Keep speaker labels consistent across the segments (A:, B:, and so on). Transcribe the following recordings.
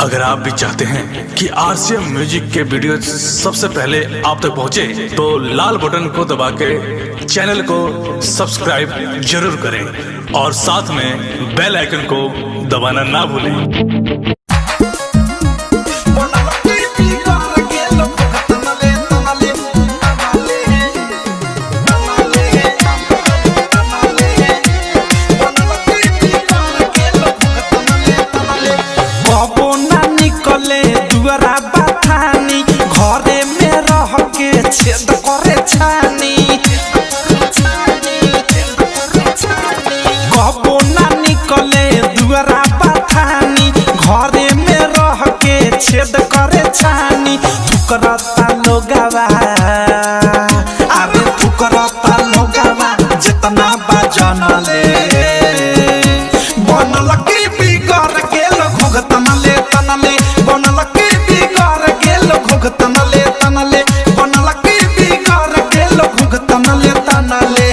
A: अगर आप भी चाहते हैं कि आरसीएम म्यूजिक के वीडियो सबसे पहले आप तक पहुंचे, तो लाल बटन को दबा के चैनल को सब्सक्राइब जरूर करें और साथ में बेल आइकन को दबाना ना भूलें।
B: घरे में रह के छेद करे छानी, कबो ना निकले दुआरा बथानी। घरे में रह के छेद करे छानी। ठुकरता लोगवा, अरे ठुकरता लोगवा जितना बजन ले बनल की बिगड़ गेल घुघतनले तनले। बनल की बिगड़ गेल घुघतनले तनले। बनल की बिगड़ गेल घुघतनले तनले।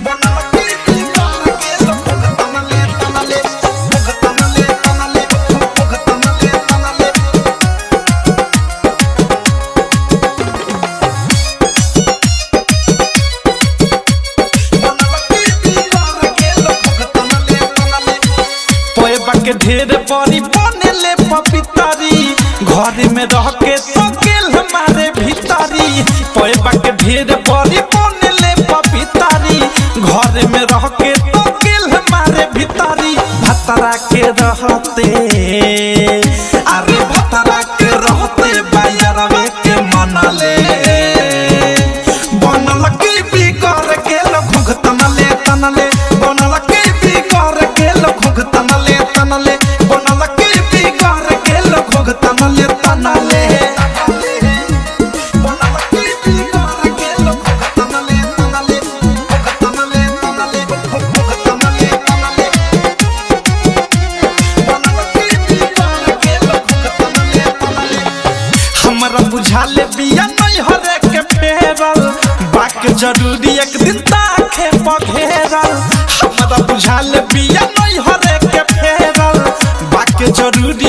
B: बनल की बिगड़ गेल घुघतनले तनले। घुघतनले तनले, घुघतनले तनले। के ढेर बड़ी बनेले पपितरी। घर में रह के तो गेल हमारे भीतरी। पैबा के ढेर बड़ी बनेले पपितरी। घर में रह के तो गेल हमारे भीतरी। भतरा के रहते, अरे भतरा के रहते बायरवे के मनले। बनल की बिगड़ गेल घुघतनले तनले। बनल की बिगड़ गेल घुघतनले तनले। बनल की बिगड़ गेल घुघतनले तनले। बनल की बिगड़ गेल घुघतनले तनले। घुघतनले तनले, घुघतनले तनले। बनल की बिगड़ गेल घुघतनले तनले। हमरा बुझाले बिया नहीं हरे के फेरल, बाक जरूरी एक दिन ताखे पघेरल। हमरा बुझाले बिया नहीं हरे के फेरल, बाक जरूरी